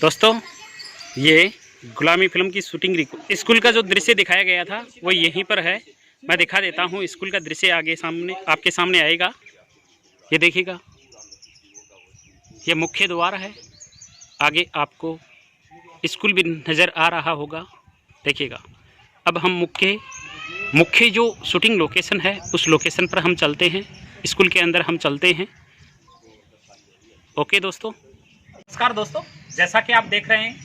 दोस्तों, ये गुलामी फिल्म की शूटिंग स्कूल का जो दृश्य दिखाया गया था वो यहीं पर है। मैं दिखा देता हूँ। स्कूल का दृश्य आगे सामने आपके सामने आएगा। ये देखिएगा, ये मुख्य द्वार है। आगे आपको स्कूल भी नज़र आ रहा होगा। देखिएगा, अब हम मुख्य जो शूटिंग लोकेशन है उस लोकेशन पर हम चलते हैं। स्कूल के अंदर हम चलते हैं। ओके दोस्तों। नमस्कार दोस्तों, जैसा कि आप देख रहे हैं,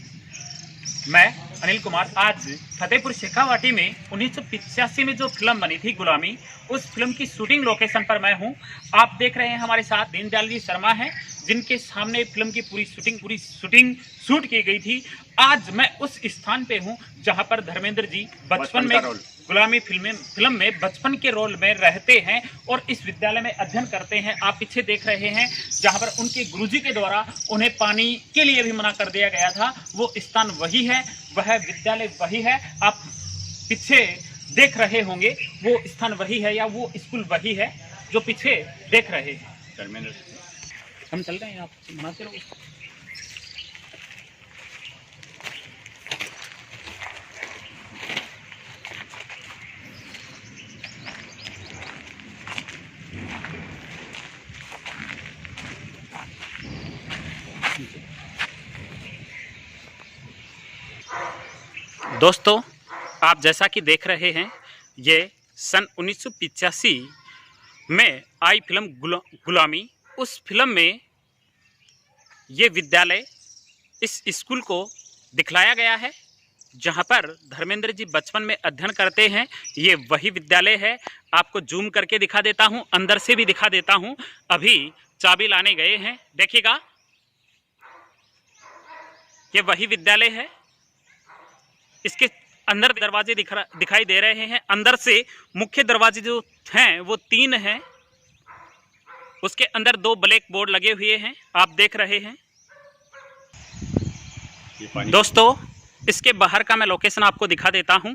मैं अनिल कुमार आज फतेहपुर शेखावाटी में 1985 में जो फिल्म बनी थी गुलामी, उस फिल्म की शूटिंग लोकेशन पर मैं हूं। आप देख रहे हैं हमारे साथ दीनदयाल जी शर्मा हैं, जिनके सामने फिल्म की पूरी शूटिंग शूट की गई थी। आज मैं उस स्थान पे हूं जहां पर धर्मेंद्र जी बचपन में गुलामी फिल्म में बचपन के रोल में रहते हैं और इस विद्यालय में अध्ययन करते हैं। आप पीछे देख रहे हैं जहां पर उनके गुरुजी के द्वारा उन्हें पानी के लिए भी मना कर दिया गया था। वो स्थान वही है, वह विद्यालय वही है। आप पीछे देख रहे होंगे, वो स्थान वही है या वो स्कूल वही है जो पीछे देख रहे हैं। हम चल रहे हैं, आप मनाते रहो। दोस्तों, आप जैसा कि देख रहे हैं, ये सन 1985 में आई फिल्म गुलामी। उस फिल्म में ये विद्यालय, इस स्कूल को दिखलाया गया है जहां पर धर्मेंद्र जी बचपन में अध्ययन करते हैं। ये वही विद्यालय है। आपको जूम करके दिखा देता हूं, अंदर से भी दिखा देता हूं। अभी चाबी लाने गए हैं। देखिएगा, ये वही विद्यालय है। इसके अंदर दरवाजे दिखाई दे रहे हैं। अंदर से मुख्य दरवाजे जो हैं वो 3 हैं। उसके अंदर 2 ब्लैक बोर्ड लगे हुए हैं, आप देख रहे हैं। दोस्तों, इसके बाहर का मैं लोकेशन आपको दिखा देता हूं।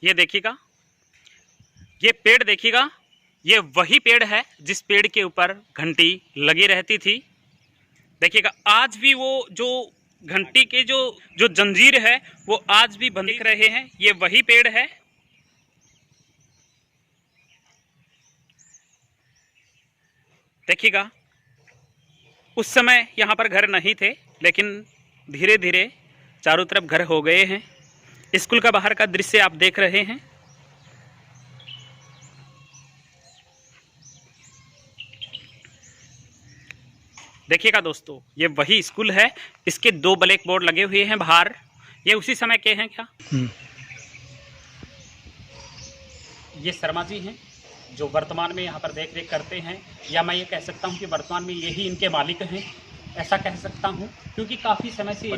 ये देखिएगा, ये पेड़ देखिएगा, ये वही पेड़ है जिस पेड़ के ऊपर घंटी लगी रहती थी। देखिएगा, आज भी वो जो घंटी के जो जंजीर है वो आज भी बंद दिख रहे हैं। ये वही पेड़ है। देखिएगा, उस समय यहाँ पर घर नहीं थे, लेकिन धीरे धीरे चारों तरफ घर हो गए हैं। स्कूल का बाहर का दृश्य आप देख रहे हैं। देखिएगा दोस्तों, ये वही स्कूल है। इसके 2 ब्लैक बोर्ड लगे हुए हैं बाहर। ये उसी समय के हैं क्या? ये शर्मा जी हैं जो वर्तमान में यहाँ पर देख रेख करते हैं, या मैं ये कह सकता हूँ कि वर्तमान में यही इनके मालिक हैं, ऐसा कह सकता हूँ, क्योंकि काफ़ी समय से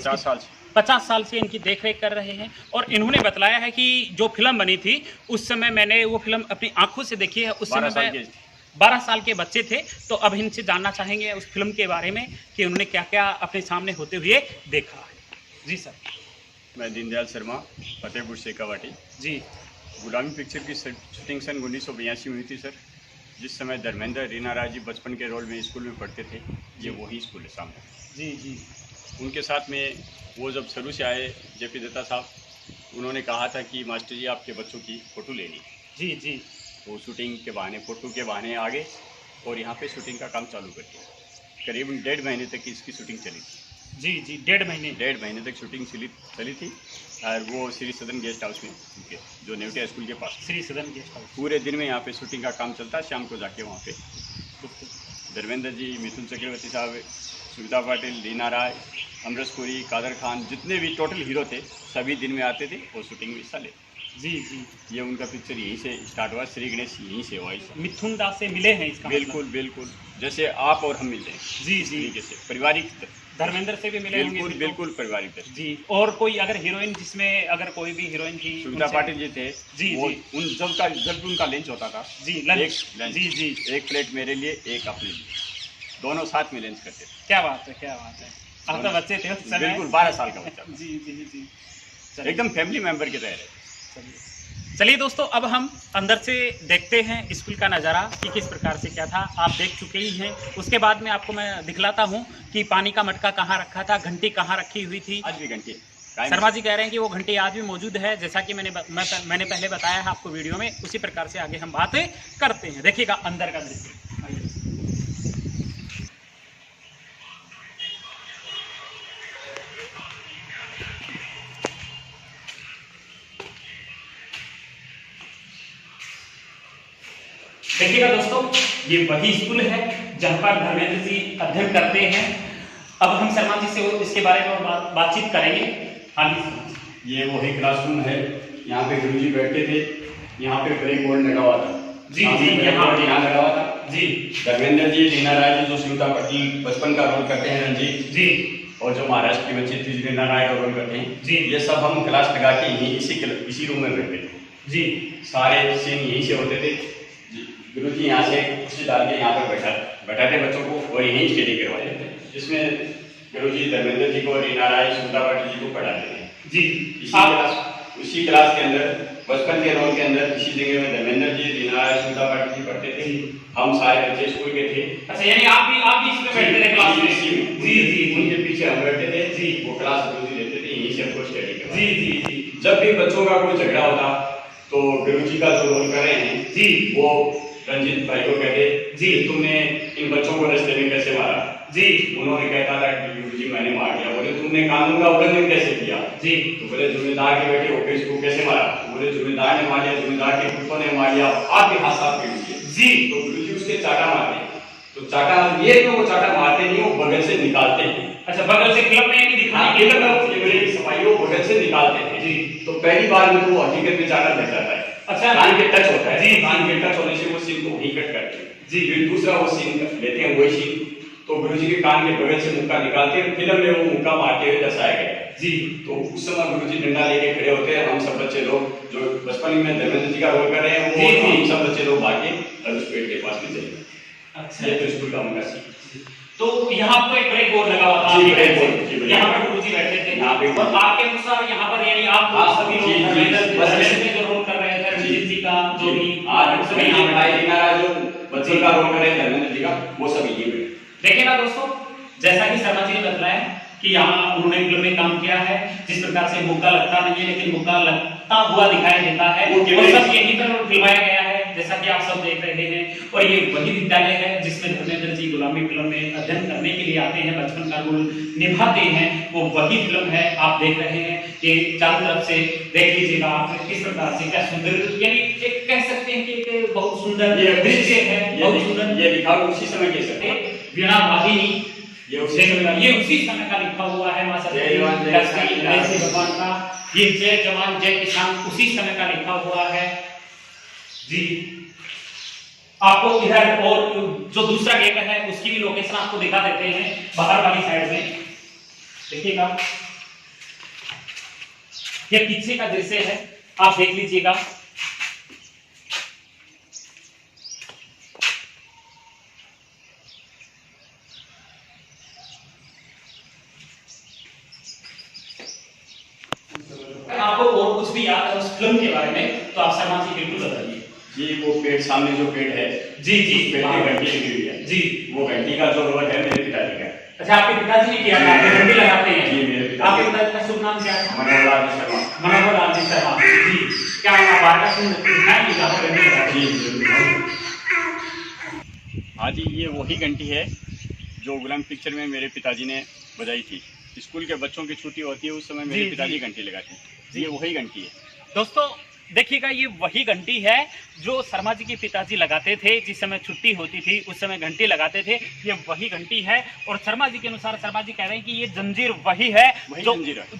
50 साल से इनकी देख रेख कर रहे हैं। और इन्होंने बताया है कि जो फिल्म बनी थी उस समय मैंने वो फिल्म अपनी आंखों से देखी है। उस समय मैं 12 साल के बच्चे थे। तो अब इनसे जानना चाहेंगे उस फिल्म के बारे में कि उन्होंने क्या क्या अपने सामने होते हुए देखा है। जी सर। मैं दीनदयाल शर्मा, फतेहपुर शेखावाटी जी। गुलामी पिक्चर की शूटिंग सन 1982 में हुई थी सर, जिस समय धर्मेंद्र रीना राय जी बचपन के रोल में स्कूल में पढ़ते थे। ये वही स्कूल है सामने। जी जी। उनके साथ में वो जब शुरू से आए, जेपी दत्ता साहब, उन्होंने कहा था कि मास्टर जी आपके बच्चों की फ़ोटो लेनी। जी जी। वो शूटिंग के बहाने, फ़ोटो के बहाने आ गए और यहाँ पे शूटिंग का काम चालू कर दिया। करीबन 1.5 महीने तक इसकी शूटिंग चली थी। जी जी, 1.5 महीने तक शूटिंग चली थी। और वो श्री सदन गेस्ट हाउस में, जो नेवटिया स्कूल के पास, श्री सदन गेस्ट हाउस, पूरे दिन में यहाँ पे शूटिंग का काम चलता है। शाम को जाके वहाँ पे धर्मेंद्र जी, मिथुन चक्रवर्ती साहब, सुविधा पाटिल, रीना राय, अमरस पुरी, कादर खान, जितने भी टोटल हीरो थे सभी दिन में आते थे और शूटिंग में हिस्सा लेते। जी जी। ये उनका पिक्चर यहीं से स्टार्ट हुआ। श्री गणेश यहीं से हुआ। मिथुन दास से मिले हैं इसका बिल्कुल बिल्कुल, जैसे आप और हम मिलते हैं। जी जी। जैसे पारिवारिक धर्मेंद्र से भी मिले होंगे। बिल्कुल पारिवारिक जी। और कोई अगर हीरोइन, जिसमें अगर कोई भी हीरोइन थी, सुविधा पाटिल जी थे। जी वो जी। उन जब उनका लंच होता था, जी लंच, जी जी, 1 प्लेट मेरे लिए, 1 अपने लिए, दोनों साथ में लंच करते थे। क्या बात है, क्या बात है। आप तो बच्चे थे उस समय। बिल्कुल 12 साल का बच्चा। जी जी जी। एकदम फैमिली मेंबर की तरह रहे। चलिए। चलिए दोस्तों, अब हम अंदर से देखते हैं स्कूल का नज़ारा कि किस प्रकार से क्या था। आप देख चुके ही हैं। उसके बाद में आपको मैं दिखलाता हूँ कि पानी का मटका कहाँ रखा था, घंटी कहाँ रखी हुई थी। आज भी घंटी शर्मा जी कह रहे हैं कि वो घंटी आज भी मौजूद है, जैसा कि मैंने पहले बताया है आपको वीडियो में। उसी प्रकार से आगे हम बात करते हैं। देखिएगा अंदर का दृश्य। देखिएगा दोस्तों, ये वही स्कूल है जहाँ पर धर्मेंद्र जी अध्ययन करते हैं। अब हम शर्मा जी से इसके बारे में बातचीत करेंगे। हाँ जी, ये वही क्लासरूम है। यहाँ पे गुरुजी बैठते थे। यहाँ पे ब्लैक बोर्ड लगा हुआ था। जी जी, यहाँ लगा हुआ था जी। धर्मेंद्र जी, लीना राय जी जो सुनीता पटेल बचपन का रोल करते हैं रंजीत जी, और जो महाराष्ट्र की बच्ची थी लीना राय का रोल करते हैं जी। ये सब हम क्लास लगा के यहीं इसी रूम में बैठते थे जी। सारे सीन यहीं से होते थे। गुरुजी यहाँ से कुर्सी डाल के यहाँ पर बैठाते बच्चों को और यहीं स्टडी करवाते थे, जिसमें गुरुजी धर्मेंद्र जी को, लीना राय, सुनीता पाटिल जी को पढ़ाते थे। जी, उसी क्लास के अंदर बचपन के रोल के अंदर इसी जगह में धर्मेंद्र जी, लीना राय, सुनीता पाटिल जी पढ़ते थे। हम सारे बच्चे स्कूल के थे। अच्छा, यानी आप भी इसमें बैठते थे क्लास में? जी जी, उनके पीछे हम बैठते थे। जी, वो क्लास गुरुजी लेते थे, यहीं से हमको स्टडी करवाते। जी जी जी। जब भी बच्चों का कोई झगड़ा होता तो गुरुजी का जो रोल कर रहे हैं जी, वो रंजीत भाई को कहते जी तुमने इन बच्चों को रास्ते में कैसे मारा। जी, उन्होंने कहता था कि गुरुजी मैंने मार दिया। बोले तुमने कानून का उल्लंघन कैसे किया। जी, तो बोले जिम्मेदार के बेटे ऑफिस को कैसे मारा। तो बोले जिम्मेदार ने मार दिया, जिम्मेदार के पुत्रों ने मार दिया, आप भी हाथ साफ कर लीजिए। जी, तो गुरुजी उसके चाटा मारते। तो चाटा ये तो वो चाटा मारते नहीं, वो बगल से निकालते हैं। अच्छा, बगल से क्लब में नहीं दिखाई सफाई वो बगल से निकालते हैं। जी, तो पहली बार में तो हकीकत में चाटा लग जाता है। अच्छा, कान के टच होता है। जी, कान के टच होने से वो सीन को वहीं कट करते हैं। जी, फिर दूसरा वो सीन लेते हैं, वही सीन तो गुरुजी के कान के बगल से मुक्का निकालते हैं। फिल्म में वो मुक्का मारते हुए दर्शाया गया है। जी, तो उस समय गुरुजी डंडा लेके खड़े होते हैं। हम सब बच्चे लोग जो बचपन में धर्मेंद्र जी का रोल कर रहे हैं वो हम सब बच्चे लोग भाग के और उस पेड़ के पास में चले। अच्छा, ये तो स्कूल का उनका सीन। तो यहाँ पर एक ब्लैक बोर्ड लगा हुआ था। जी, ब्लैक बोर्ड। यहाँ पर गुरुजी बैठे थे। यहाँ पे और आपके अनुसार यहाँ पर यानी आप सभी लोग धर्मेंद्र में जो रोल कर रहे थे रंजीत जी का, जो भी आज सभी यहाँ भाई लीना राय जो बच्चों का रोल कर रहे हैं धर्मेंद्र जी का, वो सब यहीं पे। देखिए ना दोस्तों, जैसा कि शर्मा जी ने बताया कि यहाँ उन्होंने फिल्म में काम किया है। जिस प्रकार से मुक्का लगता नहीं है लेकिन मुक्का लगता हुआ दिखाई देता है, वो सब यहीं पर फिल्माया गया है, जैसा कि आप सब देख रहे हैं। और ये वही विद्यालय है जिसमें धर्मेंद्र जी गुलामी फिल्म में अध्ययन करने के लिए आते हैं, बचपन का रोल निभाते हैं। वो वही फिल्म है, आप देख रहे हैं। ये चारों तरफ से देख लीजिएगा आप किस प्रकार से, क्या सुंदर, यानी एक कह सकते हैं कि एक बहुत सुंदर दृश्य है। बहुत सुंदर ये लिखा उसी समय के सकते वीणा वाहिनी, ये उसी समय का लिखा हुआ है। मां भगवान का ये जय जवान जय किसान उसी समय का लिखा हुआ है। जी, आपको इधर और जो दूसरा गेट है उसकी भी लोकेशन आपको दिखा देते हैं, बाहर वाली साइड में देखिएगा। ये पीछे का दृश्य है, आप देख लीजिएगा। आपको और कुछ भी याद है उस फिल्म के बारे में तो आप शर्मा जी बिल्कुल बताइए। जी, वो पेड़ सामने जो पेड़ है, जी जी, पेड़ की घंटी लगी हुई है। जी, वो घंटी का जो रोल है मेरे पिताजी का। अच्छा, आपके पिताजी ने किया था, आप घंटी लगाते हैं? जी, मेरे पिताजी। आपके पिताजी का शुभ नाम क्या है? मनोहर लाल शर्मा। मनोहर लाल शर्मा। जी, क्या आप बात का सुन दिखाएंगे जहाँ पर घंटी लगाते हैं? हाँ जी, ये वही घंटी है जो गुलाम पिक्चर में मेरे पिताजी ने बजाई थी। स्कूल के बच्चों की छुट्टी होती है उस समय मेरे पिताजी घंटी लगाते हैं। ये वही घंटी है दोस्तों। देखिएगा, ये वही घंटी है जो शर्मा जी के पिताजी लगाते थे जिस समय छुट्टी होती थी, उस समय घंटी लगाते थे। ये वही घंटी है। और शर्मा जी के अनुसार शर्मा जी कह रहे हैं कि ये जंजीर वही है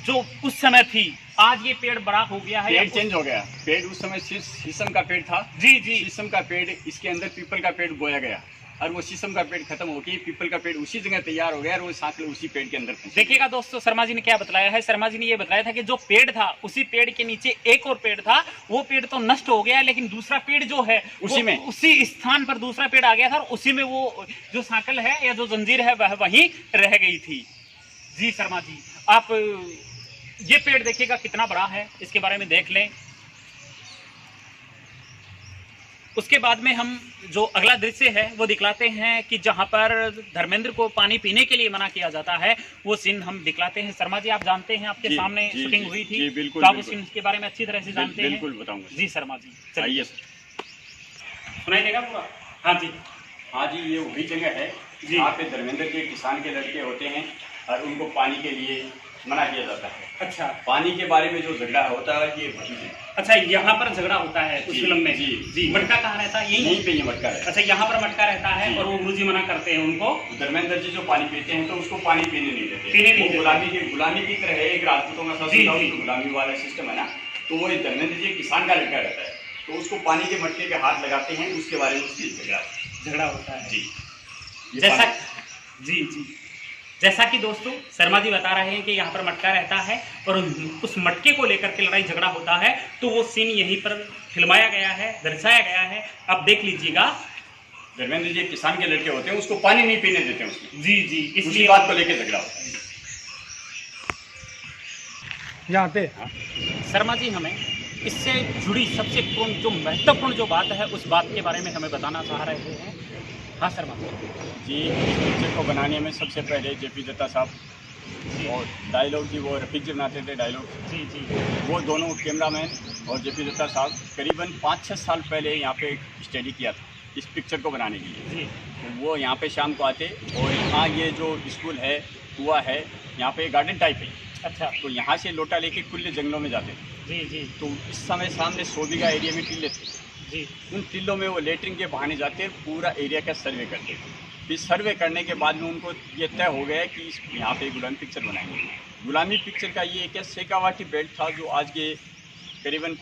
जो उस समय थी। आज ये पेड़ बड़ा हो गया है, पेड़ चेंज हो गया। पेड़ उस समय सिर्फ शीशम का पेड़ था। जी जी, शीशम का पेड़, इसके अंदर पीपल का पेड़ बोया गया और वो शीशम का पेड़ खत्म होकर पीपल का पेड़ उसी जगह तैयार हो गया और वो सांकले उसी पेड़ के अंदर। देखिएगा दोस्तों, शर्मा जी ने क्या बताया है। शर्मा जी ने ये बताया था कि जो पेड़ था उसी पेड़ के नीचे एक और पेड़ था। वो पेड़ तो नष्ट हो गया लेकिन दूसरा पेड़ जो है उसी स्थान पर दूसरा पेड़ आ गया था और उसी में वो जो सांकल है या जो जंजीर है वह वहीं रह गई थी। जी शर्मा जी, आप ये पेड़ देखिएगा कितना बड़ा है, इसके बारे में देख लें। उसके बाद में हम जो अगला दृश्य है वो दिखलाते हैं कि जहाँ पर धर्मेंद्र को पानी पीने के लिए मना किया जाता है, वो सीन हम दिखलाते हैं। शर्मा जी, आप जानते हैं, आपके सामने शूटिंग हुई थी, बिल्कुल, तो आप उस सीन के बारे में अच्छी तरह से जानते हैं। बिल्कुल बताऊंगा जी शर्मा जी, आइए। सुनाई देगा पूरा? हाँ जी, हाँ जी, ये वही जगह है जहाँ पे धर्मेंद्र के किसान के लड़के होते हैं और उनको पानी के लिए मना किया जाता है। अच्छा, पानी के बारे में जो झगड़ा होता है ये वही है। अच्छा, यहाँ पर झगड़ा होता है उस फिल्म में? जी जी। मटका कहाँ रहता है? यहीं पे ये मटका है। अच्छा, यहाँ पर मटका रहता है और वो गुरुजी मना करते हैं उनको। धर्मेंद्र जी जो पानी पीते हैं तो उसको पानी पीने नहीं देते, पीने नहीं देते। गुलामी की तरह है, एक राजपूतों का जी, शासन जी। था, गुलामी वाला सिस्टम है ना। तो वो धर्मेंद्र जी किसान का लड़का रहता है, तो उसको पानी के मटके पे हाथ लगाते हैं, उसके बारे में उसकी झगड़ा होता है। जी जैसा जी जैसा कि दोस्तों शर्मा जी बता रहे हैं कि यहाँ पर मटका रहता है और उस मटके को लेकर के लड़ाई झगड़ा होता है, तो वो सीन यहीं पर फिल्माया गया है, दर्शाया गया है। अब देख लीजिएगा। धर्मेंद्र जी किसान के लड़के होते हैं, उसको पानी नहीं पीने देते हैं उसमें। जी, इसी बात को लेकर झगड़ा होता है यहाँ पे। शर्मा जी हमें इससे जुड़ी सबसे जो महत्वपूर्ण जो बात है उस बात के बारे में हमें बताना चाह रहे हैं। हाँ शर्मा जी, इस पिक्चर को बनाने में सबसे पहले जेपी दत्ता साहब और डायलॉग जी, वो रफीक जी बनाते थे डायलॉग। जी, वो दोनों कैमरामैन और जेपी दत्ता साहब करीबन 5-6 साल पहले यहाँ पे स्टडी किया था इस पिक्चर को बनाने के लिए। जी। तो वो यहाँ पे शाम को आते और यहाँ ये जो स्कूल है, कुआ है, यहाँ पे गार्डन टाइप है। अच्छा। तो यहाँ से लोटा लेके खुले जंगलों में जाते थे। जी। तो इस समय सामने 100 बीघा एरिया में टिल्ले थे। जी। उन टिल्लों में वो लेटरिन के बहाने जाते, पूरा एरिया का सर्वे करते थे। फिर सर्वे करने के बाद में उनको ये तय हो गया कि यहाँ पे गुलामी पिक्चर बनाएंगे। गुलामी पिक्चर का ये एक शेखावाटी बेल्ट था, जो आज के करीबन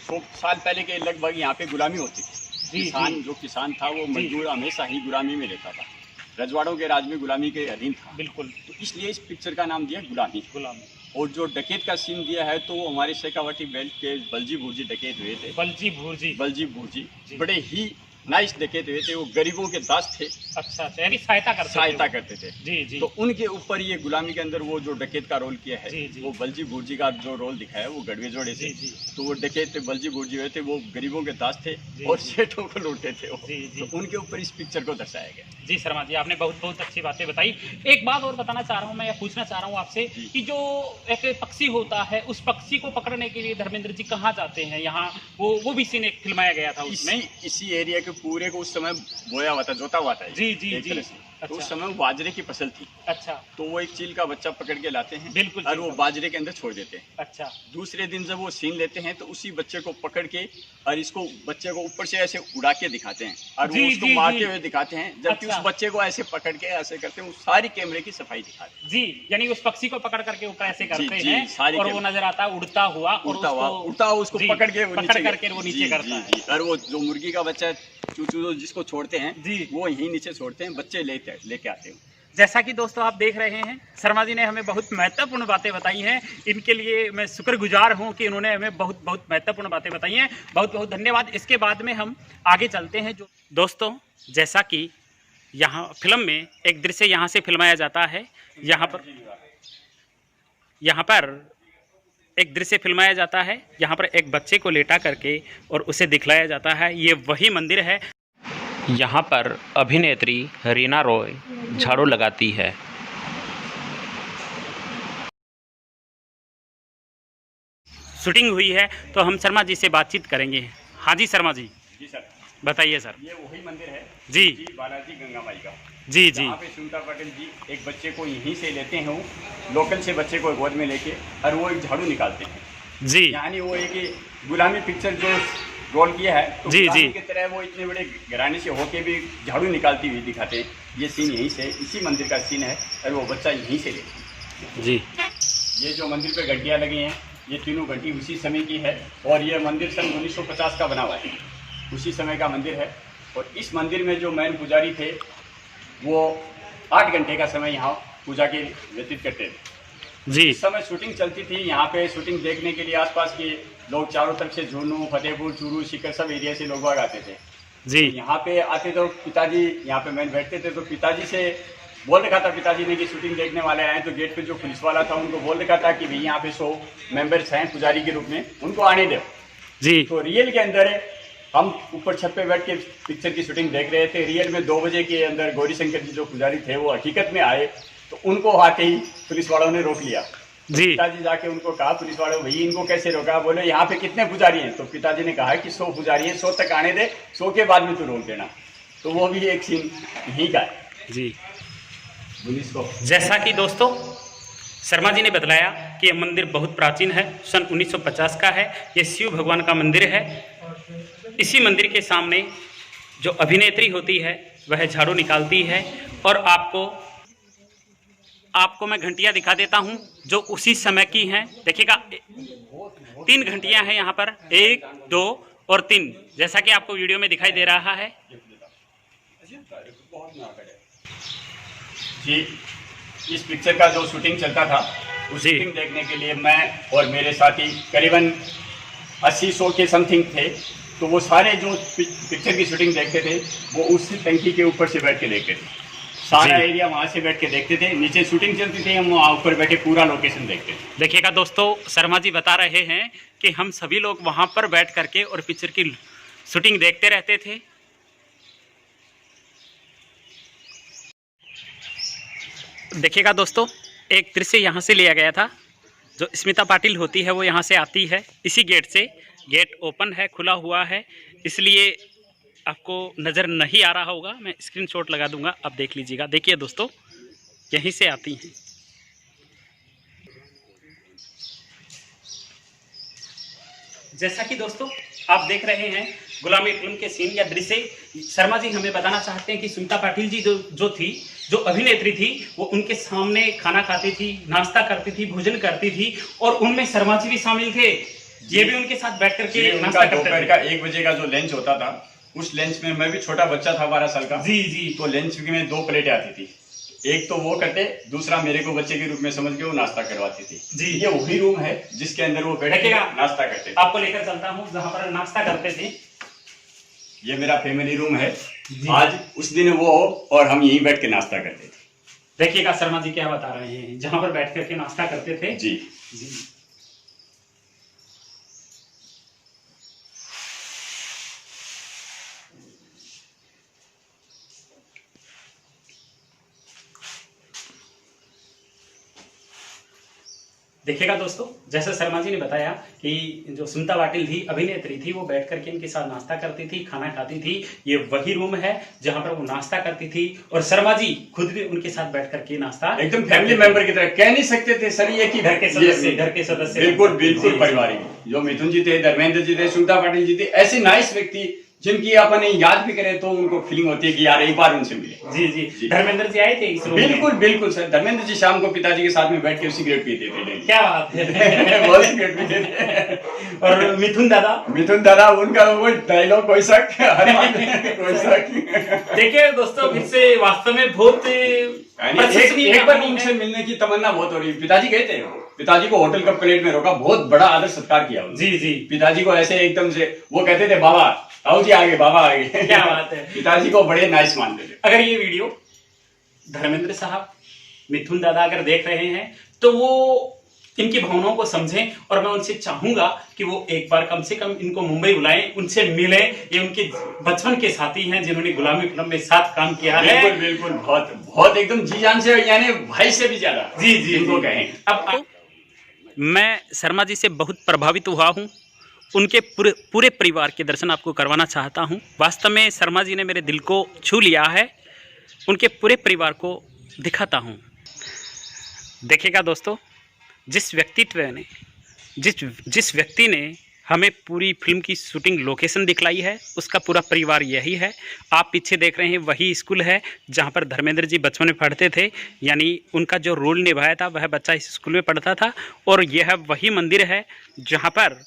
100 साल पहले के लगभग यहाँ पे गुलामी होती थी। जो किसान था वो मजदूर हमेशा ही गुलामी में रहता था, रजवाड़ों के राज में गुलामी के अधीन था। बिल्कुल। तो इसलिए इस पिक्चर का नाम दिया गुलामी। और जो डकैत का सीन दिया है तो वो हमारे शेखावाटी बेल्ट के बलजी भुर्जी डकैत हुए थे। बलजी भुर्जी बड़े ही नाइस डकैत हुए थे, वो गरीबों के दास थे। अच्छा, यानी सहायता करते थे। जी। तो उनके ऊपर ये गुलामी के अंदर वो जो डकैत का रोल किया है, जी। वो बलजी भुर्जी का जो रोल दिखाया है वो गढ़वे जोड़े से। तो वो डकैत बलजी भुर्जी हुए थे, वो गरीबों के दास थे और सेठों को लूटते थे वो। तो उनके ऊपर इस पिक्चर को दर्शाया गया। जी शर्मा जी, आपने बहुत अच्छी बातें बताई। एक बात और बताना चाह रहा हूँ मैं, या पूछना चाह रहा हूँ आपसे कि जो एक पक्षी होता है, उस पक्षी को पकड़ने के लिए धर्मेंद्र जी कहाँ जाते हैं? यहाँ वो भी सीन एक फिल्माया गया था उसमें। इसी एरिया के पूरे को उस समय बोया हुआ था, जोता हुआ था। जी। तो उस समय बाजरे की फसल थी। अच्छा। तो वो एक चील का बच्चा पकड़ के लाते हैं। बिल्कुल। और वो बाजरे के अंदर छोड़ देते हैं। अच्छा। दूसरे दिन जब वो सीन लेते हैं तो उसी बच्चे को पकड़ के और इसको बच्चे को ऊपर से ऐसे उड़ा के दिखाते हैं और वो उसको मारते हुए दिखाते हैं, जबकि उस बच्चे को ऐसे पकड़ के ऐसे करते हैं, वो सारी कैमरे की सफाई दिखाते हैं। जी, यानी उस पक्षी को पकड़ करके ऊपर ऐसे करते हैं और वो नजर आता है उड़ता हुआ उसको पकड़ करके वो नीचे करता है। और वो जो मुर्गी का बच्चा चूचू जिसको छोड़ते हैं वो यहीं नीचे छोड़ते हैं, बच्चे लेके आते हैं। जैसा कि दोस्तों आप देख रहे हैं, शर्मा जी ने हमें बहुत महत्वपूर्ण बातें बताई हैं। इनके लिए मैं शुक्रगुजार हूं कि इन्होंने हमें बहुत महत्वपूर्ण बातें बताई हैं। बहुत धन्यवाद। इसके बाद में हम आगे चलते हैं। जो दोस्तों, जैसा कि यहाँ फिल्म में एक दृश्य यहाँ से फिल्माया जाता है, यहाँ पर एक दृश्य फिल्माया जाता है, यहाँ पर एक बच्चे को लेटा करके और उसे दिखलाया जाता है। ये वही मंदिर है। यहाँ पर अभिनेत्री रीना रॉय झाड़ू लगाती है। शूटिंग हुई है तो हम शर्मा जी से बातचीत करेंगे। हाँ जी शर्मा जी। जी सर, बताइए सर। ये वही मंदिर है जी बालाजी गंगामाई का। जी। यहाँ पे सुनीता पटेल जी एक बच्चे को यहीं से लेते हैं, लोकल से बच्चे को गोद में लेके और वो एक झाड़ू निकालते हैं। जी, यानी वो एक गुलामी पिक्चर जो रोल किया है तो जी की तरह वो इतने बड़े घराने से होके भी झाड़ू निकालती हुई दिखाते हैं। ये सीन यहीं से, इसी मंदिर का सीन है और वो बच्चा यहीं से लेते जी। ये जो मंदिर पे घंटियाँ लगी हैं, ये तीनों घंटी उसी समय की है और ये मंदिर सन 1950 का बना हुआ है, उसी समय का मंदिर है। और इस मंदिर में जो मैन पुजारी थे वो 8 घंटे का समय यहाँ पूजा के व्यतीत करते थे जी। इस समय शूटिंग चलती थी। यहाँ पे शूटिंग देखने के लिए आसपास के लोग चारों तरफ से झुन्नू, फतेहपुर, चूरू, सीकर सब एरिया से लोग आते थे जी। तो यहाँ पे आते तो पिताजी यहाँ पे मैन बैठते थे, तो पिताजी से बोल रखा था पिताजी ने कि शूटिंग देखने वाले आए। तो गेट पे जो पुलिस वाला था उनको बोल रखा था कि भाई यहाँ पे 100 मेंबर्स हैं पुजारी के रूप में, उनको आने दो जी। तो रियल के अंदर हम ऊपर छत पे बैठ के पिक्चर की शूटिंग देख रहे थे। रियल में 2 बजे के अंदर गौरी शंकर जी जो पुजारी थे वो हकीकत में आए, तो उनको आते ही पुलिस वालों ने रोक लिया। जी। पिताजी जाके उनको कहा पुलिस वालों, भैया इनको कैसे रोका? बोले यहाँ पे कितने पुजारी हैं? तो पिताजी ने कहा कि 100 पुजारी हैं, 100 तक आने दे, 100 के बाद में तू रोक देना। तो वो भी एक सीन यहीं का है जी। पुलिस को। जैसा कि दोस्तों शर्मा जी ने बतलाया कि यह मंदिर बहुत प्राचीन है, सन 1950 का है। ये शिव भगवान का मंदिर है। इसी मंदिर के सामने जो अभिनेत्री होती है वह झाड़ू निकालती है, और आपको मैं घंटियां दिखा देता हूं जो उसी समय की हैं। देखिएगा 3 घंटियां हैं यहाँ पर, 1, 2 और 3, जैसा कि आपको वीडियो में दिखाई दे रहा है। जी, इस पिक्चर का जो शूटिंग चलता था उस जी। शूटिंग देखने के लिए मैं और मेरे साथी करीबन 80-100 के समथिंग थे। तो वो सारे जो पिक्चर की शूटिंग देखते थे वो उस टंकी के ऊपर से बैठ के देखते थे। सारा जी। एरिया वहाँ से बैठ के देखते थे। नीचे शूटिंग चलती थी, हम वहाँ ऊपर बैठे पूरा लोकेशन देखते थे। देखिएगा दोस्तों, शर्मा जी बता रहे हैं कि हम सभी लोग वहाँ पर बैठ करके और पिक्चर की शूटिंग देखते रहते थे। देखिएगा दोस्तों, एक दृश्य यहाँ से लिया गया था। जो स्मिता पाटिल होती है वो यहाँ से आती है इसी गेट से। गेट ओपन है, खुला हुआ है, इसलिए आपको नज़र नहीं आ रहा होगा। मैं स्क्रीनशॉट लगा दूंगा, आप देख लीजिएगा। देखिए दोस्तों, यहीं से आती हैं। जैसा कि दोस्तों आप देख रहे हैं गुलामी फिल्म के सीन या दृश्य, शर्मा जी हमें बताना चाहते हैं कि स्मिता पाटिल जी जो अभिनेत्री थी, वो उनके सामने खाना खाती थी, नाश्ता करती थी, भोजन करती थी, और उनमें शर्मा जी भी शामिल थे। ये भी उनके साथ बैठ करके नाश्ता करते थे। दोपहर का 1 बजे का जो लंच होता था, उस लंच में मैं भी छोटा बच्चा था 12 साल का। जी जी। तो लंच में 2 प्लेटें आती थी। एक तो वो करते, दूसरा मेरे को बच्चे के रूप में समझ के वो नाश्ता करवाती थी। जी। ये वही रूम है जिसके अंदर वो बैठ के नाश्ता करते थे। आपको लेकर चलता हूँ जहाँ पर नाश्ता करते थे। ये मेरा फैमिली रूम है। आज उस दिन वो और हम यहीं बैठ के नाश्ता करते थे। देखिएगा शर्मा जी क्या बता रहे हैं, जहाँ पर बैठ करके नाश्ता करते थे। जी जी। देखिएगा दोस्तों, जैसे शर्मा जी ने बताया कि जो स्मिता पाटिल थी, अभिनेत्री थी, वो बैठ करके इनके साथ नाश्ता करती थी, खाना खाती थी। ये वही रूम है जहां पर वो नाश्ता करती थी, और शर्मा जी खुद भी उनके साथ बैठ करके नाश्ता एकदम फैमिली मेंबर की तरह कह नहीं सकते थे सर, ये कि घर के सदस्य बिल्कुल बिल्कुल पारिवारिक। जो मिथुन जी थे, धर्मेंद्र जी थे, स्मिता पाटिल जी थे, ऐसे नाइस व्यक्ति जिनकी अपन याद भी करें तो उनको फीलिंग होती है कि यार एक बार उनसे मिले। जी जी। धर्मेंद्र जी आए थे इस रूम में? बिल्कुल बिल्कुल सर। धर्मेंद्र जी शाम को पिताजी के साथ में बैठ के सिगरेट पीते थे। क्या बात है। बहुत सिगरेट पीते थे। और मिथुन दादा उनका वो डायलॉग कोई शक कोई शक। देखिए दोस्तों, फिर से वास्तव में बहुत एक बार उनसे मिलने की तमन्ना बहुत हो रही है। पिताजी गए थे, पिताजी को होटल का प्लेट में रोका, बहुत बड़ा आदर सत्कार किया। जी जी। पिताजी को ऐसे एकदम से वो कहते थे, बाबा आओ जी आगे, बाबा आगे। क्या बात है। पिताजी को बड़े नाइस मानते थे। अगर ये वीडियो धर्मेंद्र साहब, मिथुन दादा अगर देख रहे हैं तो वो इनकी भावनाओं को समझें, और मैं उनसे चाहूंगा कि वो एक बार कम से कम इनको मुंबई बुलाएं, उनसे मिलें। ये उनके बचपन के साथी हैं जिन्होंने गुलामी फिल्म में साथ काम किया है। बिल्कुल बिल्कुल, बहुत बहुत एकदम जी जान से, यानी भाई से भी ज्यादा। जी जी इनको कहें। अब मैं शर्मा जी से बहुत प्रभावित हुआ हूँ। उनके पूरे परिवार के दर्शन आपको करवाना चाहता हूँ। वास्तव में शर्मा जी ने मेरे दिल को छू लिया है। उनके पूरे परिवार को दिखाता हूँ। देखिएगा दोस्तों, जिस व्यक्ति ने हमें पूरी फिल्म की शूटिंग लोकेशन दिखलाई है, उसका पूरा परिवार यही है। आप पीछे देख रहे हैं वही स्कूल है जहाँ पर धर्मेंद्र जी बचपन में पढ़ते थे, यानी उनका जो रोल निभाया था वह बच्चा इस स्कूल में पढ़ता था। और यह वही मंदिर है जहाँ पर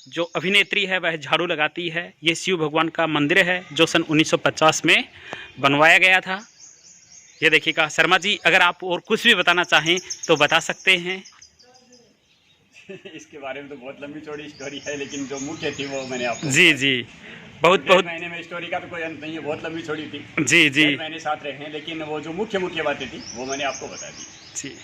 जो अभिनेत्री है वह झाड़ू लगाती है। ये शिव भगवान का मंदिर है जो सन 1950 में बनवाया गया था। ये देखिएगा। शर्मा जी, अगर आप और कुछ भी बताना चाहें तो बता सकते हैं। इसके बारे में तो बहुत लंबी चौड़ी स्टोरी है, लेकिन जो मुख्य थी वो मैंने आपको। जी जी। बहुत महीने में स्टोरी का तो कोई अंत नहीं है, बहुत लंबी चौड़ी थी। जी जी। मैंने साथ रहे हैं, लेकिन वो जो मुख्य बातें थी वो मैंने आपको बता दी। जी।